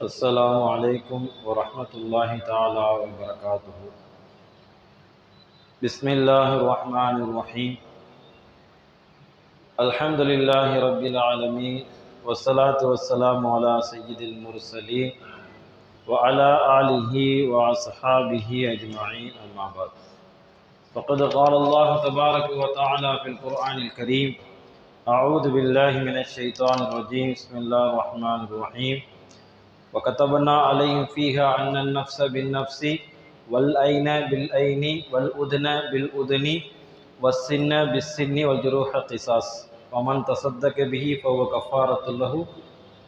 السلام عليكم ورحمة الله تعالى وبركاته. بسم الله الرحمن الرحيم. الحمد لله رب العالمين، والصلاة والسلام على سيد المرسلين وعلى آله وأصحابه أجمعين، أما بعد. فقد قال الله تبارك وتعالى في القرآن الكريم: أعوذ بالله من الشيطان الرجيم، بسم الله الرحمن الرحيم. وكتبنا عليهم فيها أن النفس بالنفس والعين بالعين والأذن بالأذن والسن بالسن والجروح قصاص، ومن تصدق به فهو كفارة له،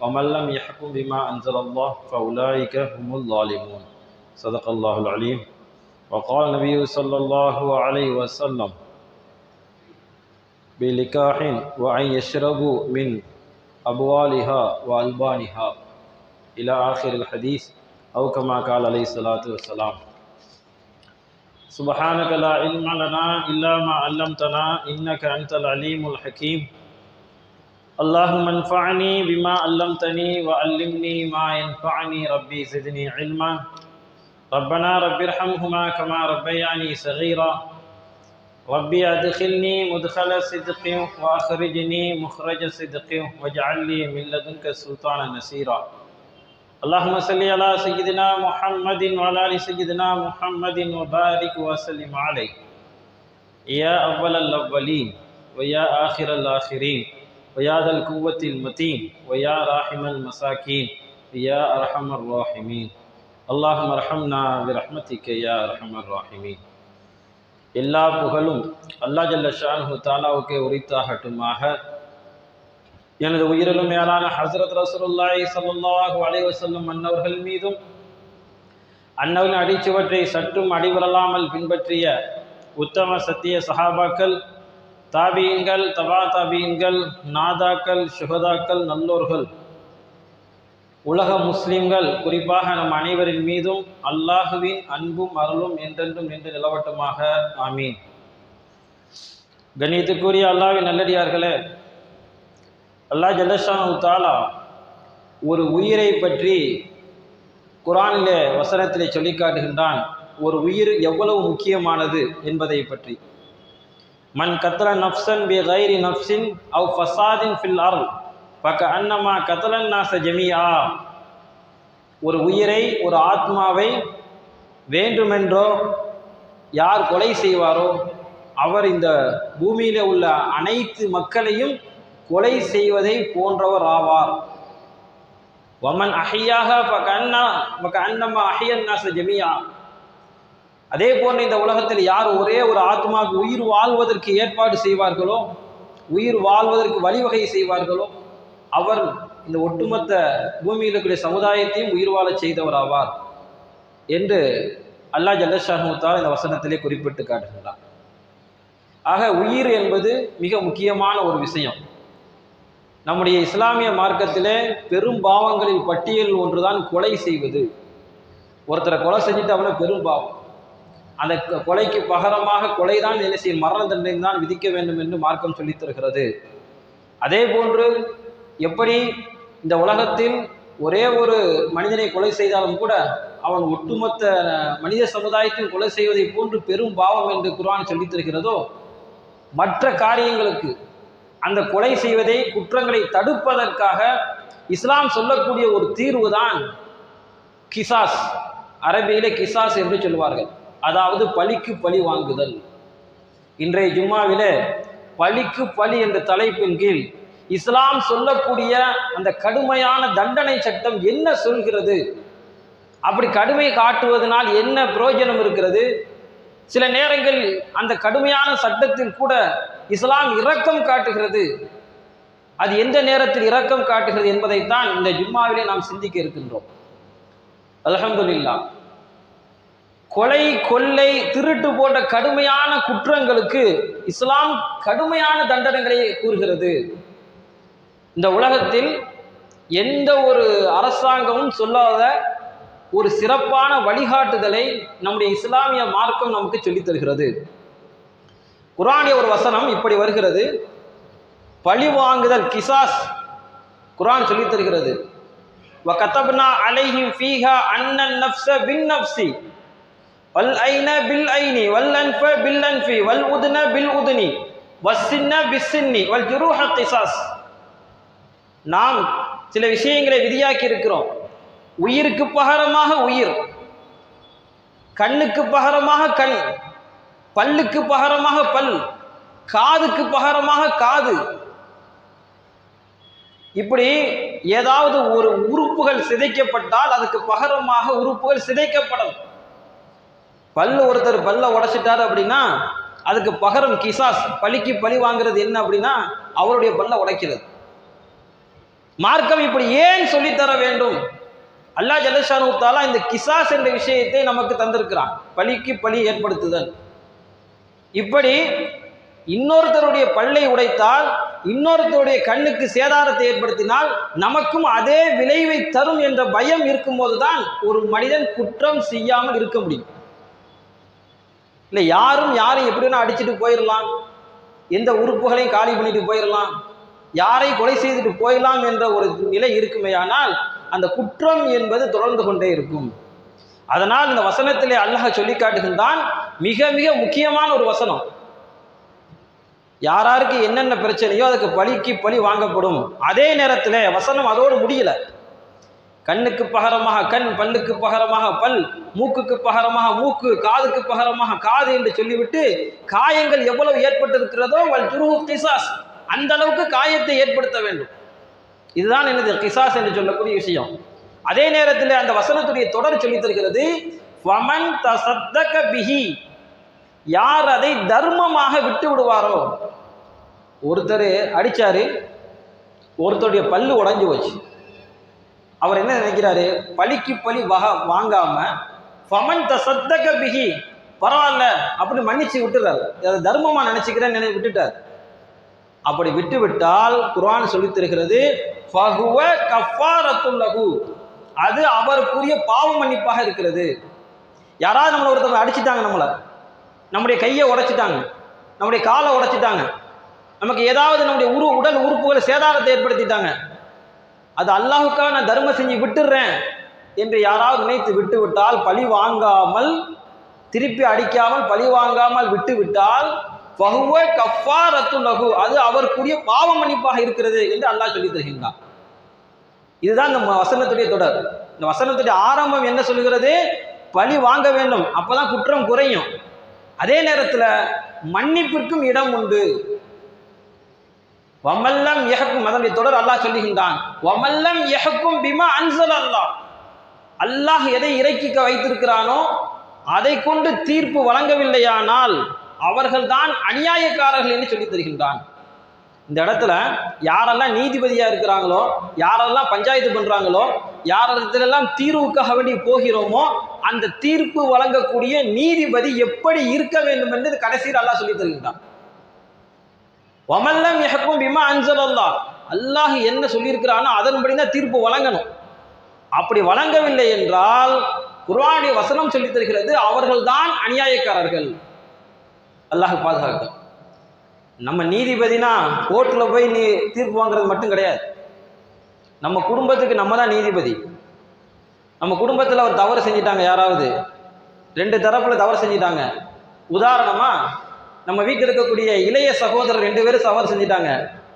ومن لم يحكم بما أنزل الله فأولئك هم الظالمون. صدق الله العليم. وقال النبي صلى الله عليه وسلم: بلكاح وأن يشربوا من أبوالها وألبانها إلى آخر الحديث، أو كما قال عليه الصلاة والسلام. سبحانك لا علم لنا إلا ما علمتنا إنك أنت العليم الحكيم. اللهم انفعني بما علمتني وعلمني ما ينفعني، ربي زدني علما. ربنا رب ارحمهما كما ربياني صغيرا. ربي أدخلني مدخل صدق وأخرجني مخرج صدق واجعل لي من لدنك سلطانا نصيرا. اللهم صل على سيدنا محمد وعلى آل سيدنا محمد وبارك وسلم عليه، يا أول الأولين ويا آخر الآخرين ويا ذا القوة المتين ويا راحم المساكين يا أرحم الراحمين. اللهم ارحمنا برحمتك يا أرحم الراحمين. எல்லா புகழும் அல்லாஹ் ஜல்ல ஷானுஹு தஆலாவுக்கே உரித்தாகட்டுமாக. எனது உயிரிலும் மேலான ஹஸ்ரத் ரசூலுல்லாஹி ஸல்லல்லாஹு அலைஹி வஸல்லம் அன்னவர்கள் மீதும், அன்னவரின் அடிச்சுவற்றை சற்றும் அடிபரலாமல் பின்பற்றிய உத்தம சத்திய சஹாபாக்கள், தாபீன்கள், தபா தாபீன்கள், நாதாக்கள், சுஹதாக்கள், நல்லோர்கள், உலக முஸ்லிம்கள், குறிப்பாக நம் அனைவரின் மீதும் அல்லாஹுவின் அன்பும் அருளும் என்றென்றும் நின்று நிலவட்டுமாக. ஆமீன். கண்ணியத்துக்குரிய அல்லாஹ்வின் நல்லடியார்களே, அல்லாஹ் ஜல்லஷானஹு தஆலா ஒரு உயிரை பற்றி குர்ஆனிலே வசனத்திலே சொல்லி காட்டுகின்றான். ஒரு உயிர் எவ்வளவு முக்கியமானது என்பதை பற்றி. மன் கத்தல நஃப்ஸன் பி கைரி நஃப்ஸின் அவ் ஃபஸாதின் ஃபில் அர்ள் ஃபகஅன்னமா கத்தலன் நாஸ ஜமீஆ. ஒரு உயிரை, ஒரு ஆத்மாவை வேண்டுமென்றோ யார் கொலை செய்வாரோ அவர் இந்த பூமியிலே உள்ள அனைத்து மக்களையும் கொலை செய்வதை போன்றவர் ஆவார். வமன் அஹியாக ஃபகஅன்னமா அஹியன் நாஸ ஜமீஆ. அதே போன்ற இந்த உலகத்தில் யார் ஒரே ஒரு ஆத்மாவுக்கு உயிர் வாழ்வதற்கு ஏற்பாடு செய்வார்களோ, உயிர் வாழ்வதற்கு வழிவகை செய்வார்களோ, அவர் இந்த ஒட்டுமொத்த பூமியில் இருக்கக்கூடிய சமுதாயத்தையும் உயிர் வாழச் செய்தவர் ஆவார் என்று அல்லாஹ் ஜல்லஷானஹு தஆலா இந்த வசனத்திலே குறிப்பிட்டு காட்டுகிறார். ஆக உயிர் என்பது மிக முக்கியமான ஒரு விஷயம். நம்முடைய இஸ்லாமிய மார்க்கத்திலே பெரும் பாவங்களின் பட்டியல் ஒன்றுதான் கொலை செய்வது. ஒருத்தரை கொலை செஞ்சுட்டு அவனை பெரும் பாவம். அந்த கொலைக்கு பகரமாக கொலைதான் என்ன செய்யும், மரண தண்டனை தான் விதிக்க வேண்டும் என்று மார்க்கம் சொல்லித் தருகிறது. அதே போன்று எப்படி இந்த உலகத்தில் ஒரே ஒரு மனிதனை கொலை செய்தாலும் கூட அவன் ஒட்டுமொத்த மனித சமுதாயத்தில் கொலை செய்வதை போன்று பெரும் பாவம் என்று குர்ஆன் சொல்லித் தருகிறதோ, மற்ற காரியங்களுக்கு அந்த கொலை செய்வதை, குற்றங்களை தடுப்பதற்காக இஸ்லாம் சொல்லக்கூடிய ஒரு தீர்வு தான் கிசாஸ். அரபியிலே கிசாஸ் என்று சொல்வார்கள், அதாவது பழிக்கு பழி வாங்குதல். இன்றைய ஜும்மாவிலே பழிக்கு பழி என்ற தலைப்பின் கீழ் இஸ்லாம் சொல்லக்கூடிய அந்த கடுமையான தண்டனை சட்டம் என்ன சொல்கிறது, அப்படி கடுமை காட்டுவதனால் என்ன பிரயோஜனம் இருக்கிறது, சில நேரங்கள் அந்த கடுமையான சட்டத்தில் கூட இஸ்லாம் இரக்கம் காட்டுகிறது, அது எந்த நேரத்தில் இரக்கம் காட்டுகிறது என்பதைத்தான் இந்த ஜும்மாவிலே நாம் சிந்திக்க இருக்கின்றோம். அல்ஹம்துலில்லாஹ். கொலை, கொள்ளை, திருட்டு போன்ற கடுமையான குற்றங்களுக்கு இஸ்லாம் கடுமையான தண்டனைகளை கூறுகிறது. இந்த உலகத்தில் எந்த ஒரு அரசாங்கமும் சொல்லாத ஒரு சிறப்பான வழிகாட்டுதலை நம்முடைய இஸ்லாமிய மார்க்கம் நமக்கு சொல்லித் தருகிறது. குர்ஆனிய ஒரு வசனம் இப்படி வருகிறது, பழி வாங்குதல், கிசாஸ். குர்ஆன் சொல்லித் தருகிறது, وكتبنا عليهم فيها أن النفس بالنفس والعين بالعين والأنف بالأنف والأذن بالأذن والسن بالسن والجروح قصاص. நாம் சில விஷயங்களை விதியாக்கி இருக்கிறோம். உயிருக்கு பகரமாக உயிர், கண்ணுக்கு பகரமாக கண், பல்லுக்கு பகரமாக பல், காதுக்கு பகரமாக காது. இப்படி ஏதாவது ஒரு உறுப்புகள் சிதைக்கப்பட்டால் அதுக்கு பகரமாக உறுப்புகள் சிதைக்கப்படும். ஒருத்தர் பல்ல உடைச்சிட்டாரு அப்படின்னா அதுக்கு பகரம் கிசாஸ், பலிக்கு பழி வாங்குறது என்ன அப்படின்னா அவருடைய பல்ல உடைக்கிறது. மார்க்கம் இப்படி ஏன் சொல்லித்தர வேண்டும்? அல்லாஹ் ஜல்லஷானு தஆலா இந்த கிசாஸ் என்ற விஷயத்தை நமக்கு தந்திருக்கிறான், பலிக்கு பழி ஏற்படுத்துதல். இப்படி இன்னொருத்தருடைய பல்லை உடைத்தால், இன்னொருத்தருடைய கண்ணுக்கு சேதாரத்தை ஏற்படுத்தினால் நமக்கும் அதே விளைவை தரும் என்ற பயம் இருக்கும்போதுதான் ஒரு மனிதன் குற்றம் செய்யாமல் இருக்க முடியும். இல்லை யாரையும் எப்படி வேணா அடிச்சுட்டு போயிடலாம், எந்த உறுப்புகளையும் காலி பண்ணிட்டு போயிடலாம், யாரை கொலை செய்துட்டு போயிடலாம் என்ற ஒரு நிலை இருக்குமேயானால் அந்த குற்றம் என்பது தொடர்ந்து கொண்டே இருக்கும். அதனால் இந்த வசனத்திலே அல்லாஹ் சொல்லி காட்டுகின்றான், மிக மிக முக்கியமான ஒரு வசனம். யாராருக்கு என்னென்ன பிரச்சனையோ அதுக்கு பழிக்கு பழி வாங்கப்படும். அதே நேரத்தில் வசனம் அதோடு முடியல. கண்ணுக்கு பகரமாக கண், பல்லுக்கு பகரமாக பல், மூக்குக்கு பகரமாக மூக்கு, காதுக்கு பகரமாக காது என்று சொல்லிவிட்டு காயங்கள் எவ்வளவு ஏற்பட்டிருக்கிறதோ வல் ஜுருஹு கிசாஸ், அந்த அளவுக்கு காயத்தை ஏற்படுத்த வேண்டும். இதுதான் என்னது கிசாஸ் என்று சொல்லக்கூடிய விஷயம். அதே நேரத்தில் அந்த வசனத்துடைய தொடர் சொல்லி தருகிறது, வமன் தஸத்தக பிஹி, யார் அதை தர்மமாக விட்டு விடுவாரோ. ஒருத்தர் அடிச்சாரு, ஒருத்தருடைய பல்லு உடைஞ்சு போச்சு. அவர் என்ன நினைக்கிறாரு, பழிக்கு பழி வாங்காம ஃபமன் தஸத்தக பிஹி, பரவாயில்ல அப்படி மன்னிச்சு விட்டுறாரு, அதை தர்மமா நினைச்சுக்கிறேன்னு விட்டுட்டார். அப்படி விட்டு விட்டால் குர்ஆன் சொல்லி தருகிறது, ஃபஹுவ கஃபாரத்துல் லஹு, அது அவருக்குரிய பாவ மன்னிப்பாக இருக்கிறது. யாராவது நம்மளை ஒருத்தவங்க அடிச்சுட்டாங்க, நம்முடைய கையை உடைச்சிட்டாங்க, நம்முடைய காலை உடைச்சிட்டாங்க, நமக்கு ஏதாவது நம்முடைய உடல் உறுப்புகளை சேதாரத்தை ஏற்படுத்திட்டாங்க, அது அல்லாஹுக்காக நான் தர்மம் செஞ்சு விட்டுடுறேன் என்று யாராவது நினைத்து விட்டு விட்டால், பழி வாங்காமல் திருப்பி அடிக்காமல் பழி வாங்காமல் விட்டு விட்டால் ஃபஹுவ கஃபாரத்துல் லஹு, அது அவருக்குரிய பாவ மன்னிப்பாக இருக்கிறது என்று அல்லாஹ் சொல்லி தருகின்றான். இதுதான் இந்த வசனத்துடைய தொடர். இந்த வசனத்துடைய ஆரம்பம் என்ன சொல்கிறது, பழி வாங்க வேண்டும், அப்பதான் குற்றம் குறையும். அதே நேரத்தில் மன்னிப்பிற்கும் இடம் உண்டு. வமல்லம் யஹ்கும், அதனுடைய தொடர் அல்லாஹ் சொல்லுகின்றான், வமல்லம் யஹ்கும் பிமா அன்ஸல அல்லாஹ், அல்லாஹ் எதை இறக்கி வைத்திருக்கிறானோ அதை கொண்டு தீர்ப்பு வழங்கவில்லையானால் அவர்கள் தான் அநியாயக்காரர்கள் என்று சொல்லி தருகின்றான். இந்த இடத்துல யாரெல்லாம் நீதிபதியா இருக்கிறாங்களோ, யாரெல்லாம் பஞ்சாயத்து பண்றாங்களோ, யாரெல்லாம் தீர்வுக்காக வேண்டி போகிறோமோ அந்த தீர்ப்பு வழங்கக்கூடிய நீதிபதி எப்படி இருக்க வேண்டும் என்று கடைசியில் அல்லாஹ் சொல்லி தருகின்றான். வமல்லம் யஹ்கும் பிமா அன்ஸலல்லாஹ், அல்லாஹ் என்ன சொல்லியிருக்கிறானோ அதன்படிதான் தீர்ப்பு வழங்கணும். அப்படி வழங்கவில்லை என்றால் குர்ஆனுடைய வசனம் சொல்லி தருகிறது, அவர்கள் தான் அநியாயக்காரர்கள். அல்லாஹ் பாதுகாக்க. நம்ம நீதிபதினா கோர்ட்டில் போய் தீர்ப்பு வாங்குறது மட்டும் கிடையாது. நம்ம குடும்பத்துக்கு நம்ம தான் நீதிபதி. நம்ம குடும்பத்தில் ஒரு தவறு செஞ்சிட்டாங்க, யாராவது ரெண்டு தரப்புல தவறு செஞ்சிட்டாங்க. உதாரணமா நம்ம வீட்டில் இருக்கக்கூடிய இளைய சகோதரர் 2 பேரும் தவறு செஞ்சிட்டாங்க.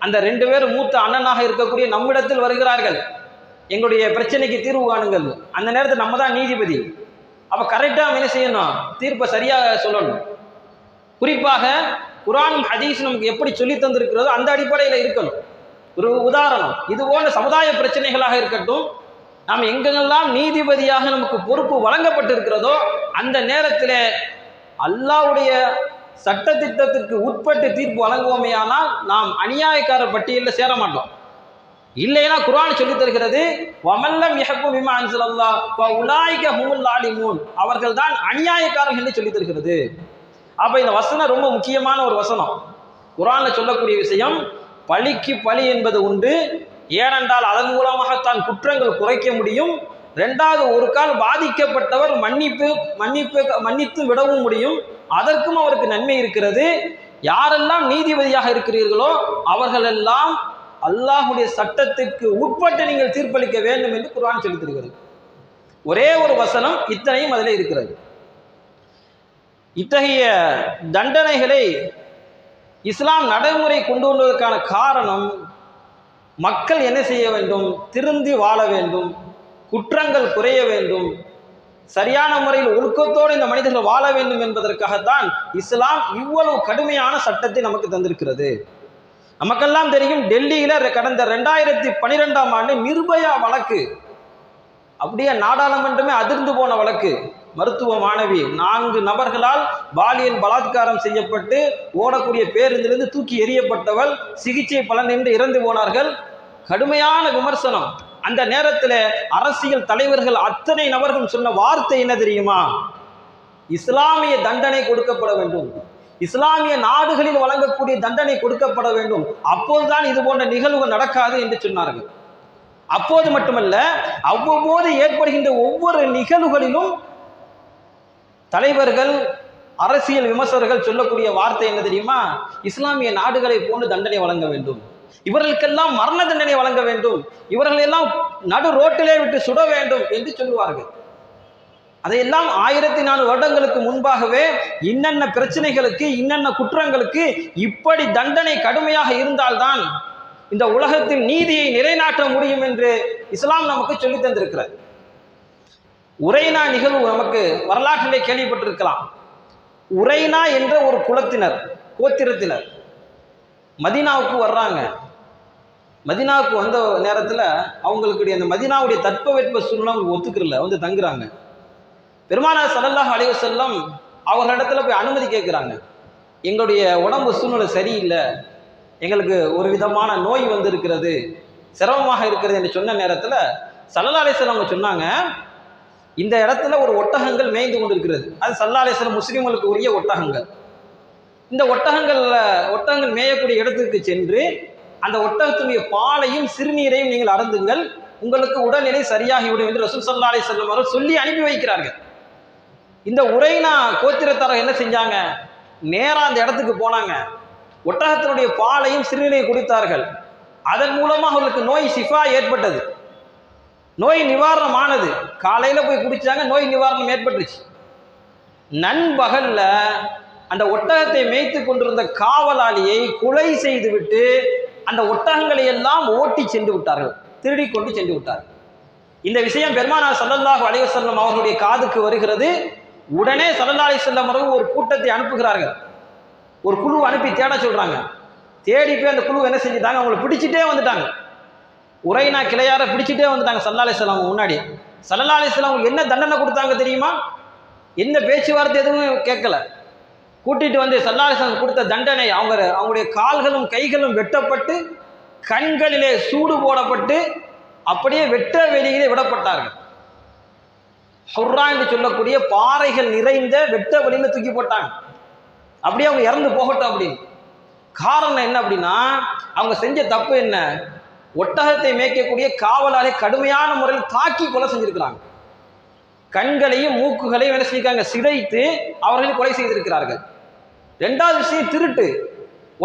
அந்த 2 பேரும் மூத்த அண்ணனாக இருக்கக்கூடிய நம்மிடத்தில் வருகிறார்கள், எங்களுடைய பிரச்சனைக்கு தீர்வு காணுங்கள். அந்த நேரத்தில் நம்ம தான் நீதிபதி. அப்போ கரெக்டாக என்ன செய்யணும், தீர்ப்பை சரியாக சொல்லணும். குறிப்பாக குர்ஆனும் ஹதீஸும் நமக்கு எப்படி சொல்லி தந்திருக்கிறதோ அந்த அடிப்படையில் இருக்கணும். ஒரு உதாரணம், இது போன்ற சமுதாய பிரச்சனைகளாக இருக்கட்டும், நாம் எங்கெல்லாம் நீதிபதியாக நமக்கு பொறுப்பு வழங்கப்பட்டிருக்கிறதோ அந்த நேரத்தில் அல்லாஹ்வுடைய சட்டத்திட்டத்திற்கு உட்பட்டு தீர்ப்பு வழங்குவோமே, ஆனால் நாம் அநியாயக்கார பட்டியலில் சேர மாட்டோம். இல்லைன்னா குர்ஆன் சொல்லி தருகிறது, வமல்லம் யஹ்கும் பிமா அன்ஸலல்லாஹ் ஃபஉலாயிக ஹுமுல் ஸாலிமூன், அவர்கள் தான் அநியாயக்காரர்கள் என்று சொல்லி தருகிறது. அப்ப இந்த வசனம் ரொம்ப முக்கியமான ஒரு வசனம். குர்ஆன்ல சொல்லக்கூடிய விஷயம், பழிக்கு பழி என்பது உண்டு. ஏனென்றால் அதன் குற்றங்கள் குறைக்க முடியும். ரெண்டாவது, ஒரு கால் பாதிக்கப்பட்டவர் மன்னித்து விடவும் முடியும். அதற்கும் அவருக்கு நன்மை இருக்கிறது. யாரெல்லாம் நீதிபதியாக இருக்கிறீர்களோ அவர்கள் எல்லாம் அல்லாஹ்வுடைய சட்டத்துக்கு உட்பட்டு நீங்கள் தீர்ப்பளிக்க வேண்டும் என்று குர்ஆன் சொல்லித் தருகிறது. ஒரே ஒரு வசனம் இத்தனையும் அதில் இருக்கிறது. இத்தகைய தண்டனைகளை இஸ்லாம் நடைமுறை கொண்டு வருவதற்கான காரணம், மக்கள் என்ன செய்ய வேண்டும்? திருந்தி வாழ வேண்டும், குற்றங்கள் குறைய வேண்டும், சரியான முறையில் ஒழுக்கத்தோடு இந்த மனிதர்கள் வாழ வேண்டும் என்பதற்காகத்தான் இஸ்லாம் இவ்வளவு கடுமையான சட்டத்தை நமக்கு தந்திருக்கிறது. நமக்கெல்லாம் தெரியும், டெல்லியில கடந்த 2012ஆம் ஆண்டு நிர்பயா வழக்கு, அப்படியே நாடாளுமன்றமே அதிர்ந்து போன வழக்கு. மருத்துவ மாணவி 4 நபர்களால் பாலியல் பலாத்காரம் செய்யப்பட்டு ஓடக்கூடிய பேருந்திலிருந்து தூக்கி எறியப்பட்டவள், சிகிச்சை பலனின்றி இறந்து போனார்கள். கடுமையான விமர்சனம். அந்த நேரத்தில் அரசியல் தலைவர்கள் அத்தனை நபர்களும் சொன்ன வார்த்தை என்ன தெரியுமா? இஸ்லாமிய தண்டனை கொடுக்கப்பட வேண்டும், இஸ்லாமிய நாடுகளில் வழங்கக்கூடிய தண்டனை கொடுக்கப்பட வேண்டும், அப்போதுதான் இது போன்ற நிகழ்வுகள் நடக்காது என்று சொன்னார்கள். அப்போது மட்டுமல்ல, அவ்வப்போது ஏற்படுகின்ற ஒவ்வொரு நிகழ்வுகளிலும் தலைவர்கள், அரசியல் விமர்சகர்கள் சொல்லக்கூடிய வார்த்தை என்ன தெரியுமா? இஸ்லாமிய நாடுகளை போன்று தண்டனை வழங்க வேண்டும், இவர்களுக்கெல்லாம் மரண தண்டனை வழங்க வேண்டும், இவர்களெல்லாம் நடு ரோட்டிலே விட்டு சுட வேண்டும் என்று சொல்லுவார்கள். அதையெல்லாம் 1400 வருடங்களுக்கு முன்பாகவே இன்னென்ன பிரச்சனைகளுக்கு, இன்னென்ன குற்றங்களுக்கு இப்படி தண்டனை கடுமையாக இருந்தால்தான் இந்த உலகத்தில் நீதியை நிலைநாட்ட முடியும் என்று இஸ்லாம் நமக்கு சொல்லி தந்திருக்கிறது. உரைனா நிகழ்வு நமக்கு வரலாற்றிலே கேள்விப்பட்டிருக்கலாம். உரைனா என்ற ஒரு குலத்தினர், கோத்திரத்தினர் மதீனாவுக்கு வர்றாங்க. மதீனாவுக்கு வந்த நேரத்தில் அவங்களுக்கு அந்த மதீனாவுடைய தட்பவெட்ப சூழ்நிலை அவங்க ஒத்துக்கிறல, வந்து தங்குறாங்க. பெருமானார் ஸல்லல்லாஹு அலைஹி வஸல்லம் அவர்களிடத்துல போய் அனுமதி கேட்குறாங்க. எங்களுடைய உடம்பு சூழ்நிலை சரியில்லை, எங்களுக்கு ஒரு விதமான நோய் வந்திருக்கிறது, சிரமமாக இருக்கிறது என்று சொன்ன நேரத்தில் ஸல்லல்லாஹு அலைஹி வஸல்லம் அவங்க சொன்னாங்க, இந்த இடத்துல ஒரு ஒட்டகங்கள் மேய்ந்து கொண்டிருக்கிறது. அது ஸல்லல்லாஹு அலைஹி வஸல்லம் முஸ்லிம்களுக்கு உரிய ஒட்டகங்கள். இந்த ஒட்டகங்கள் மேயக்கூடிய இடத்துக்கு சென்று அந்த ஒட்டகத்துடைய பாலையும் சிறுநீரையும் நீங்கள் அருந்துங்கள், உங்களுக்கு உடல்நிலை சரியாகிவிடும் என்று ரசூல் ஸல்லல்லாஹு அலைஹி வஸல்லம் அவர்கள் சொல்லி அனுப்பி வைக்கிறார்கள். இந்த உரைனா கோத்திரத்தாரர் என்ன செஞ்சாங்க? நேரா அந்த இடத்துக்கு போனாங்க, ஒட்டகத்தினுடைய பாலையும் சிறுநீரையும் குடித்தார்கள். அதன் மூலமாக அவர்களுக்கு நோய் ஷிஃபா ஏற்பட்டது, நோய் நிவாரணமானது. காலையில் போய் குடிச்சாங்க, நோய் நிவாரணம் ஏற்பட்டுச்சு. நண்பகல்ல அந்த ஒட்டகத்தை மேய்த்து கொண்டிருந்த காவலாளியை கொலை செய்துவிட்டு அந்த ஒட்டகங்களை எல்லாம் ஓட்டி சென்று விட்டார்கள், திருடி கொண்டு சென்று விட்டார்கள். இந்த விஷயம் பெருமானார் ஸல்லல்லாஹு அலைஹி வஸல்லம் அவர்களுடைய காதுக்கு வருகிறது. உடனே ஸல்லல்லாஹு அலைஹி வஸல்லம் அவர்கள் ஒரு கூட்டத்தை அனுப்புகிறார்கள், ஒரு குழு அனுப்பி தேட சொல்றாங்க. தேடி போய் அந்த குழு என்ன செஞ்சுட்டாங்க? அவங்களை பிடிச்சிட்டே வந்துட்டாங்க. உரைனா கிளையார பிடிச்சிட்டே வந்துட்டாங்க ஸல்லல்லாஹு அலைஹி வஸல்லம் முன்னாடி. ஸல்லல்லாஹு அலைஹி வஸல்லம் அவங்களுக்கு என்ன தண்டனை கொடுத்தாங்க தெரியுமா? எந்த பேச்சுவார்த்தை எதுவும் கேட்கல. கூட்டிட்டு வந்து ஸல்லல்லாஹு அலைஹி வஸல்லம் கொடுத்த தண்டனை, அவங்களுடைய கால்களும் கைகளும் வெட்டப்பட்டு, கண்களிலே சூடு போடப்பட்டு, அப்படியே வெட்ட வெளியிலே விடப்பட்டார்கள். ஹுர்ரா என்று சொல்லக்கூடிய பாறைகள் நிறைந்த வெட்ட வெளியில தூக்கி போட்டாங்க. அப்படியே அவங்க இறந்து போகட்டும் அப்படின்னு. காரணம் என்ன அப்படின்னா, அவங்க செஞ்ச தப்பு என்ன? ஒட்டகத்தை மேய்க்கக்கூடிய காவலாளை கடுமையான முறையில் தாக்கி கொலை செஞ்சிருக்கிறாங்க. கண்களையும் மூக்குகளையும் என்ன செஞ்சிருக்காங்க? சிதைத்து அவர்கள் கொலை செய்திருக்கிறார்கள். 2வது விஷயம் திருட்டு,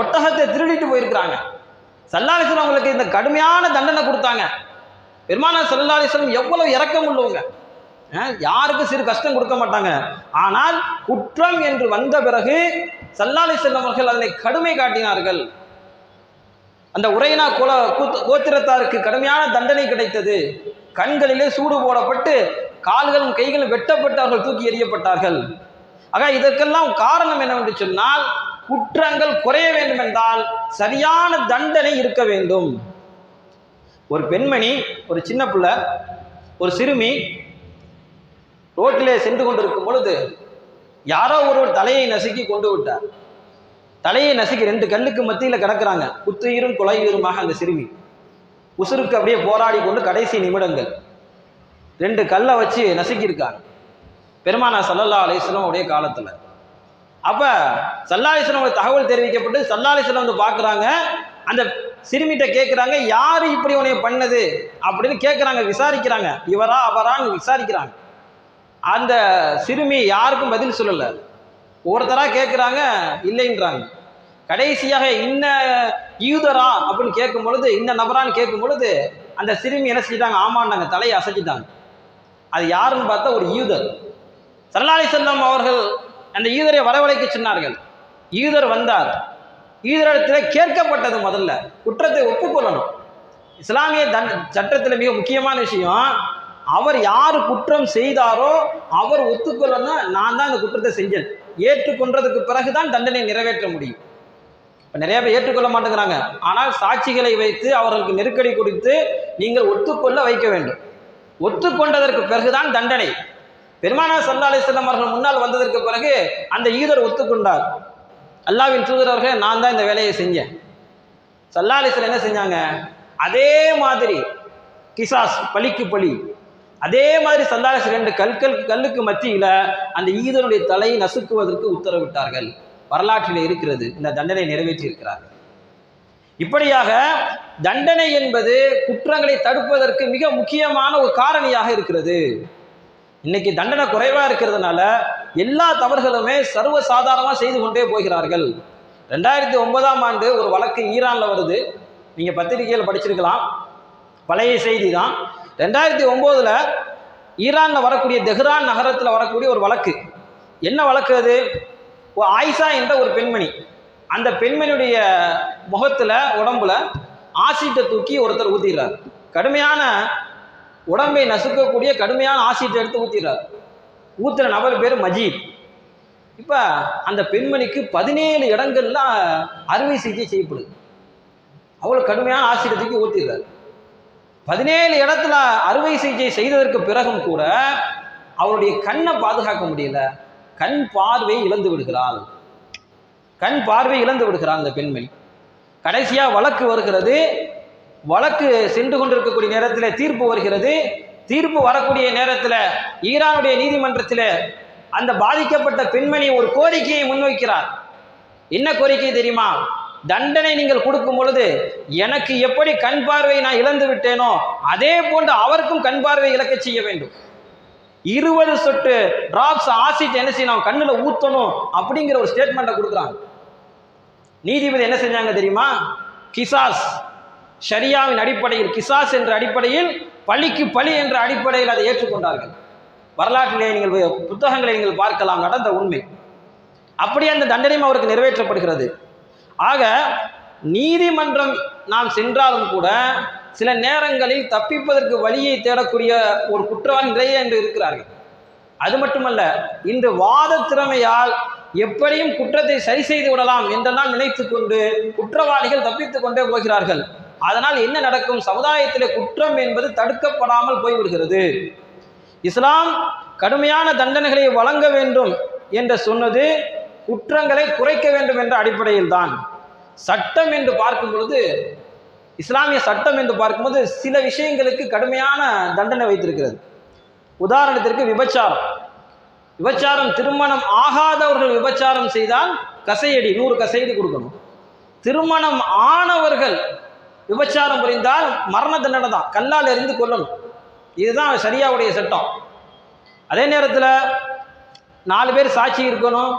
ஒட்டகத்தை திருடிட்டு போயிருக்கிறாங்க. ஸல்லல்லாஹு அலைஹி வஸல்லம் அவங்களுக்கு இந்த கடுமையான தண்டனை கொடுத்தாங்க. பெருமானார் ஸல்லல்லாஹு அலைஹி வஸல்லம் எவ்வளவு இரக்கம் உள்ளவங்க, யாருக்கும் சிறு கஷ்டம் கொடுக்க மாட்டாங்க. ஆனால் குற்றம் என்று வந்த பிறகு ஸல்லல்லாஹு அலைஹி வஸல்லம் அவர்கள் அதனை கடுமை காட்டினார்கள். அந்த உரைனா கோத்திரத்தாருக்கு கடுமையான தண்டனை கிடைத்தது. கண்களிலே சூடு போடப்பட்டு, கால்களும் கைகளும் வெட்டப்பட்டு அவர்கள் தூக்கி எறியப்பட்டார்கள். ஆக இதற்கெல்லாம் காரணம் என்னவென்று சொன்னால், குற்றங்கள் குறைய வேண்டும் என்றால் சரியான தண்டனை இருக்க வேண்டும். ஒரு பெண்மணி, ஒரு சின்ன பிள்ளை, ஒரு சிறுமி ரோட்டிலே சென்று கொண்டிருக்கும் பொழுது யாரோ ஒருவர் தலையை நசுக்கி கொண்டு விட்டார். தலையை நசுக்கி 2 கல்லுக்கு மத்தியில் கிடக்கிறாங்க. குத்துயிரும் கொலையுயிருமாக அந்த சிறுமி உசுருக்கு அப்படியே போராடி கொண்டு கடைசி நிமிடங்கள் 2 கல்லை வச்சு நசுக்கியிருக்காங்க பெருமானார் ஸல்லல்லாஹு அலைஹி வஸல்லம் உடைய காலத்தில். அப்போ ஸல்லல்லாஹு அலைஹி வஸல்லம் தகவல் தெரிவிக்கப்பட்டு ஸல்லல்லாஹு அலைஹி வஸல்லம் வந்து பார்க்குறாங்க. அந்த சிறுமிகிட்ட கேட்குறாங்க, யார் இப்படி உன்னை பண்ணது அப்படின்னு கேட்குறாங்க, விசாரிக்கிறாங்க. இவரா அவரான்னு விசாரிக்கிறாங்க. அந்த சிறுமி யாருக்கும் பதில் சொல்லலை. ஒவ்வொருத்தராக கேட்குறாங்க, இல்லைன்றாங்க. கடைசியாக இன்ன யூதரா அப்படின்னு கேட்கும் பொழுது, இந்த நபரான்னு கேட்கும் பொழுது அந்த சிறுமி என்ன செஞ்சிட்டாங்க? ஆமாண்டாங்க, தலையை அசைச்சிட்டாங்க. அது யாருன்னு பார்த்தா ஒரு யூதர். ஸல்லல்லாஹு அலைஹி வஸல்லம் அவர்கள் அந்த யூதரை வரவழைக்க சொன்னார்கள். யூதர் வந்தார். யூதரிடத்தில் கேட்கப்பட்டது முதல்ல குற்றத்தை ஒப்புக்கொள்ளணும். இஸ்லாமிய சட்டத்தில் மிக முக்கியமான விஷயம், அவர் யார் குற்றம் செய்தாரோ அவர் ஒத்துக்கொள்ளணும், நான் தான் அந்த குற்றத்தை செஞ்சேன், ஏற்றுக்கொண்டதுக்கு பிறகுதான் தண்டனை நிறைவேற்ற முடியும். இப்போ நிறைய பேர் ஏற்றுக்கொள்ள மாட்டேங்கிறாங்க. ஆனால் சாட்சிகளை வைத்து அவர்களுக்கு நெருக்கடி கொடுத்து நீங்கள் ஒத்துக்கொள்ள வைக்க வேண்டும். ஒத்துக்கொண்டதற்கு பிறகுதான் தண்டனை. பெருமானார் ஸல்லல்லாஹு அலைஹி வஸல்லம் அவர்கள் முன்னால் வந்ததற்கு பிறகு அந்த யூதர் ஒத்துக்கொண்டார். அல்லாஹ்வின் தூதர் அவர்களே, நான் தான் இந்த வேலையை செஞ்சேன். ஸல்லல்லாஹு அலைஹி வஸல்லம் என்ன செஞ்சாங்க? அதே மாதிரி கிசாஸ், பழிக்கு பழி, அதே மாதிரி ஸல்லல்லாஹு அலைஹி வஸல்லம் கல்லுக்கு மத்தியில் அந்த ஈதனுடைய தலையை நசுக்குவதற்கு உத்தரவிட்டார்கள். வரலாற்றில் இருக்கிறது. இந்த தண்டனை நிறைவேற்றி இருக்கிறார்கள். இப்படியாக தண்டனை என்பது குற்றங்களை தடுப்பதற்கு மிக முக்கியமான ஒரு காரணியாக இருக்கிறது. இன்னைக்கு தண்டனை குறைவாக இருக்கிறதுனால எல்லா தவறுகளுமே சர்வசாதாரணமாக செய்து கொண்டே போகிறார்கள். 2009ஆம் ஆண்டு ஒரு வழக்கு ஈரானில் வருது. நீங்கள் பத்திரிகையில் படிச்சிருக்கலாம், பழைய செய்தி தான். 2009 ஈரானில் வரக்கூடிய தெஹ்ரான் நகரத்தில் வரக்கூடிய ஒரு வழக்கு. என்ன வழக்கு அது? ஆயிஷா என்ற ஒரு பெண்மணி, அந்த பெண்மணியுடைய முகத்தில் உடம்புல ஆசிட்டை தூக்கி ஒருத்தர் ஊற்றிடுறார். கடுமையான உடம்பை நசுக்கக்கூடிய கடுமையான ஆசிட்டை எடுத்து ஊற்றிடுறார். ஊற்றுற நபர் பேர் மஜீத். இப்போ அந்த பெண்மணிக்கு 17 இடங்கள்ல அறுவை சிகிச்சை செய்யப்படுது. அவ்வளோ கடுமையான ஆசிட்டை தூக்கி ஊற்றிடுறார். 17 இடத்துல அறுவை சிகிச்சை செய்ததற்கு பிறகும் கூட அவருடைய கண்ணை பாதுகாக்க முடியல. கண் பார்வை இழந்து விடுகிறாள். கண் பார்வை இழந்து விடுகிறாள் அந்த பெண்மணி. கடைசியாக வழக்கு வருகிறது. வழக்கு சென்று கொண்டிருக்கக்கூடிய நேரத்தில் தீர்ப்பு வருகிறது. தீர்ப்பு வரக்கூடிய நேரத்தில் ஈரானுடைய நீதிமன்றத்தில் அந்த பாதிக்கப்பட்ட பெண்மணி ஒரு கோரிக்கையை முன்வைக்கிறார். என்ன கோரிக்கை தெரியுமா? தண்டனை நீங்கள் கொடுக்கும் பொழுது எனக்கு எப்படி கண் பார்வை நான் இழந்து விட்டேனோ அதே போன்று அவருக்கும் கண் பார்வை இழக்க செய்ய வேண்டும். 20 சொட்டு டிராப்ஸ் ஆசிட் என்ன செய்யணும், கண்ணில் ஊற்றணும் அப்படிங்கிற ஒரு ஸ்டேட்மெண்ட்டை கொடுக்குறாங்க. நீதிபதி என்ன செஞ்சாங்க தெரியுமா? கிசாஸ் ஷரியாவின் அடிப்படையில், கிசாஸ் என்ற அடிப்படையில், பழிக்கு பழி என்ற அடிப்படையில் அதை ஏற்றுக்கொண்டார்கள். வரலாற்றிலே நீங்கள் புத்தகங்களை நீங்கள் பார்க்கலாம், நடந்த உண்மை. அப்படி அந்த தண்டனையும் அவருக்கு நிறைவேற்றப்படுகிறது. ஆக நீதிமன்றம் நாம் சென்றாலும் கூட சில நேரங்களில் தப்பிப்பதற்கு வழியை தேடக்கூடிய ஒரு குற்றவாளி நிறைய என்று இருக்கிறார்கள். அது மட்டுமல்ல, இன்று வாத திறமையால் எப்படியும் குற்றத்தை சரி செய்து விடலாம் என்றெல்லாம் நினைத்து கொண்டு குற்றவாளிகள் தப்பித்துக் கொண்டே போகிறார்கள். அதனால் என்ன நடக்கும்? சமுதாயத்திலே குற்றம் என்பது தடுக்கப்படாமல் போய்விடுகிறது. இஸ்லாம் கடுமையான தண்டனைகளை வழங்க வேண்டும் என்று சொன்னது குற்றங்களை குறைக்க வேண்டும் என்ற அடிப்படையில் தான். சட்டம் என்று பார்க்கும் பொழுது, இஸ்லாமிய சட்டம் என்று பார்க்கும்போது சில விஷயங்களுக்கு கடுமையான தண்டனை வைத்திருக்கிறது. உதாரணத்திற்கு விபச்சாரம். விபச்சாரம், திருமணம் ஆகாதவர்கள் விபச்சாரம் செய்தால் கசையடி, 100 கசையடி கொடுக்கணும். திருமணம் ஆனவர்கள் விபச்சாரம் புரிந்தால் மரண தண்டனை தான், கல்லால் எறிந்து கொல்லணும். இதுதான் ஷரியாவுடைய சட்டம். அதே நேரத்தில் 4 பேர் சாட்சி இருக்கணும்.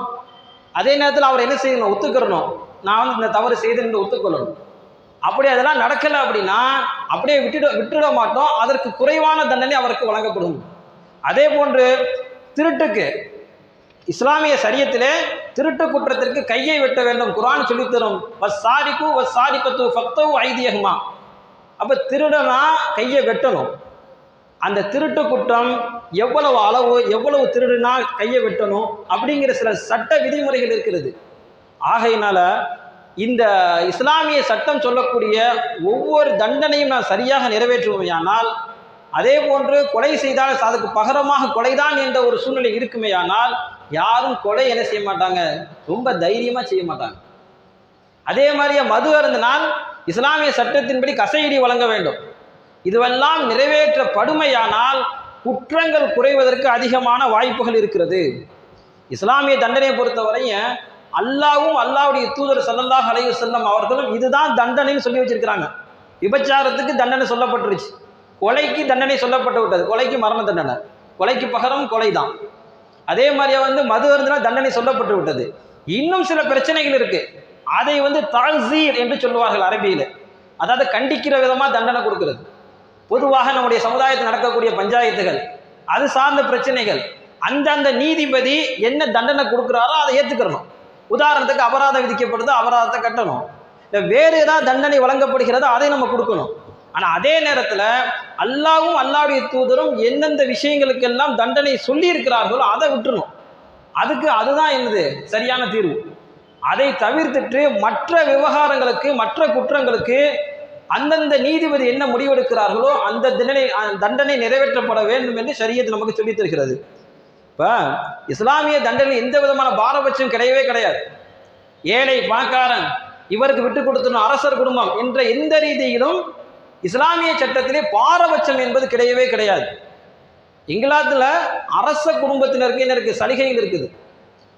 அதே நேரத்தில் அவர் என்ன செய்யணும்? ஒத்துக்கிறணும், நான் இந்த தவறு செய்தேன் ஒத்துக்கொள்ளணும். அப்படி அதெல்லாம் நடக்கலை அப்படின்னா அப்படியே விட்டுட மாட்டோம். அதற்கு குறைவான தண்டனை அவருக்கு வழங்கப்படும். அதே போன்று திருட்டுக்கு இஸ்லாமிய சரியத்திலே திருட்டு குற்றத்திற்கு கையை வெட்ட வேண்டும். குர்ஆன் சொல்லித்தரும், வஸ்ஸாரிகு வஸ்ஸாரிகத்து ஃபக்தவு ஐதியஹுமா. அப்போ திருடனா கையை வெட்டணும். அந்த திருட்டு குற்றம் எவ்வளவு அளவு, எவ்வளவு திருடுனா கையை வெட்டணும் அப்படிங்கிற சில சட்ட விதிமுறைகள் இருக்கிறது. ஆகையினால இந்த இஸ்லாமிய சட்டம் சொல்லக்கூடிய ஒவ்வொரு தண்டனையும் நான் சரியாக நிறைவேற்றுவேயானால், அதே போன்று கொலை செய்தால் அதுக்கு பகரமாக கொலைதான் என்ற ஒரு சூழ்நிலை இருக்குமேயானால் யாரும் கொலை என்ன செய்ய மாட்டாங்க, ரொம்ப தைரியமாக செய்ய மாட்டாங்க. அதே மாதிரியே மது அருந்தினால் இஸ்லாமிய சட்டத்தின்படி கசையடி வழங்க வேண்டும். இதுவெல்லாம் நிறைவேற்றப்படுமையானால் குற்றங்கள் குறைவதற்கு அதிகமான வாய்ப்புகள் இருக்கிறது. இஸ்லாமிய தண்டனையை பொறுத்தவரையும் அல்லாவும் அல்லாவுடைய தூதர் ஸல்லல்லாஹு அலைஹி வஸல்லம் அவர்களும் இதுதான் தண்டனைன்னு சொல்லி வச்சிருக்கிறாங்க. விபச்சாரத்துக்கு தண்டனை சொல்லப்பட்டுருச்சு, கொலைக்கு தண்டனை சொல்லப்பட்டு விட்டது. கொலைக்கு மரண தண்டனை, கொலைக்கு பகரம் கொலை தான். அதே மாதிரியே மது அருந்தினா தண்டனை சொல்லப்பட்டு விட்டது. இன்னும் சில பிரச்சனைகள் இருக்கு. அதை தாழ்சீர் என்று சொல்லுவார்கள் அரபியில். அதாவது கண்டிக்கிற விதமாக தண்டனை கொடுக்கிறது. பொதுவாக நம்முடைய சமுதாயத்தில் நடக்கக்கூடிய பஞ்சாயத்துகள், அது சார்ந்த பிரச்சனைகள், அந்த நீதிபதி என்ன தண்டனை கொடுக்குறாரோ அதை ஏற்றுக்கிறணும். உதாரணத்துக்கு அபராதம் விதிக்கப்படுது, அபராதத்தை கட்டணும். வேறு ஏதாவது தண்டனை வழங்கப்படுகிறதோ அதை நம்ம கொடுக்கணும். ஆனால் அதே நேரத்தில் அல்லாஹ்வும் அல்லாஹ்வுடைய தூதரும் எந்தெந்த விஷயங்களுக்கெல்லாம் தண்டனை சொல்லி இருக்கிறார்களோ அதை விட்டுறணும். அதுதான் என்னது சரியான தீர்வு. அதை தவிர்த்துட்டு மற்ற விவகாரங்களுக்கு, மற்ற குற்றங்களுக்கு அந்தந்த நீதிபதி என்ன முடிவெடுக்கிறார்களோ அந்த தண்டனை நிறைவேற்றப்பட வேண்டும் என்று ஷரியத் நமக்கு சொல்லித் தருகிறது. இப்போ இஸ்லாமிய தண்டனை எந்த விதமான பாரபட்சம் கிடையவே கிடையாது. ஏழை பணக்காரன் இவருக்கு விட்டு கொடுத்துடும், அரசர் குடும்பம் என்ற எந்த ரீதியிலும் இஸ்லாமிய சட்டத்திலே பாரபட்சம் என்பது கிடையவே கிடையாது. இங்கிலாந்தில் அரச குடும்பத்தினருக்கு என்ன இருக்குது, சலுகைகள் இருக்குது.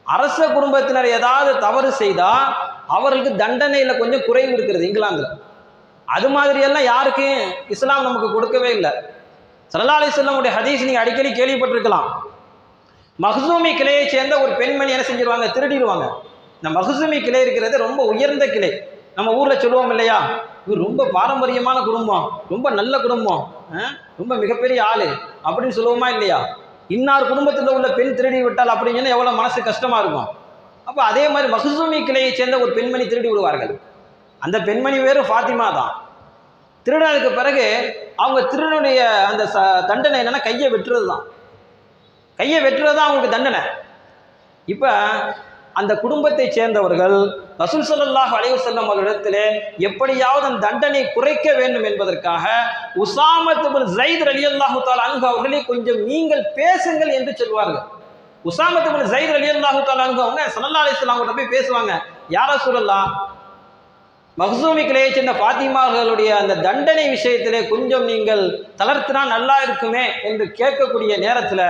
அரச குடும்பத்தினர் ஏதாவது தவறு செய்தால் அவர்களுக்கு தண்டனையில் கொஞ்சம் குறைவு இருக்கிறது இங்கிலாந்தில். அது மாதிரியெல்லாம் யாருக்கும் இஸ்லாம் நமக்கு கொடுக்கவே இல்லை. ஸல்லல்லாஹு அலைஹி வஸல்லம் ஹதீஸ் நீங்கள் அடிக்கடி கேள்விப்பட்டிருக்கலாம். மஹ்சூமி கிளையை சேர்ந்த ஒரு பெண்மணி என்ன செஞ்சிருவாங்க, திருடிடுவாங்க. இந்த மஹ்சூமி கிளை இருக்கிறது ரொம்ப உயர்ந்த கிளை. நம்ம ஊரில் சொல்லுவோம் இல்லையா, இவர் ரொம்ப பாரம்பரியமான குடும்பம், ரொம்ப நல்ல குடும்பம், ரொம்ப மிகப்பெரிய ஆளு அப்படின்னு சொல்லுவோமா இல்லையா? இன்னார் குடும்பத்தில் உள்ள பெண் திருடி விட்டால் அப்படின்னு எவ்வளோ மனசு கஷ்டமாக இருக்கும். அப்போ அதே மாதிரி மஹ்சூமி கிளையை சேர்ந்த ஒரு பெண்மணி திருடி விடுவார்கள். அந்த பெண்மணி வேறு ஃபாத்திமா தான். திருடனுக்கு பிறகு அவங்க திருடனுடைய அந்த தண்டனை என்னன்னா கையை வெட்டுறது தான். கையை வெட்டுறது தான் அவங்களுக்கு தண்டனை. இப்போ அந்த குடும்பத்தை சேர்ந்தவர்கள் ரசூல் ஸல்லல்லாஹு அலைஹி வஸல்லம் அவர்களிடத்திலே எப்படியாவது அந்த தண்டனை குறைக்க வேண்டும் என்பதற்காக உஸாமத் இப்னு ஸைத் ரலியல்லாஹு தஆலா அன்ஹு அவர்களை கொஞ்சம் நீங்கள் பேசுங்கள் என்று சொல்வார்கள். உஸாமத் இப்னு ஸைத் ரலியல்லாஹு தஆலா அன்ஹு அவங்க ஸல்லல்லாஹு அலைஹி வஸல்லம் கிட்ட போய் பேசுவாங்க. யா ரசூலல்லாஹ், மஹ்சூமி கிளையை சேர்ந்த ஃபாத்திமா அவர்களுடைய அந்த தண்டனை விஷயத்திலே கொஞ்சம் நீங்கள் தளர்த்தினா நல்லா இருக்குமே என்று கேட்கக்கூடிய நேரத்தில்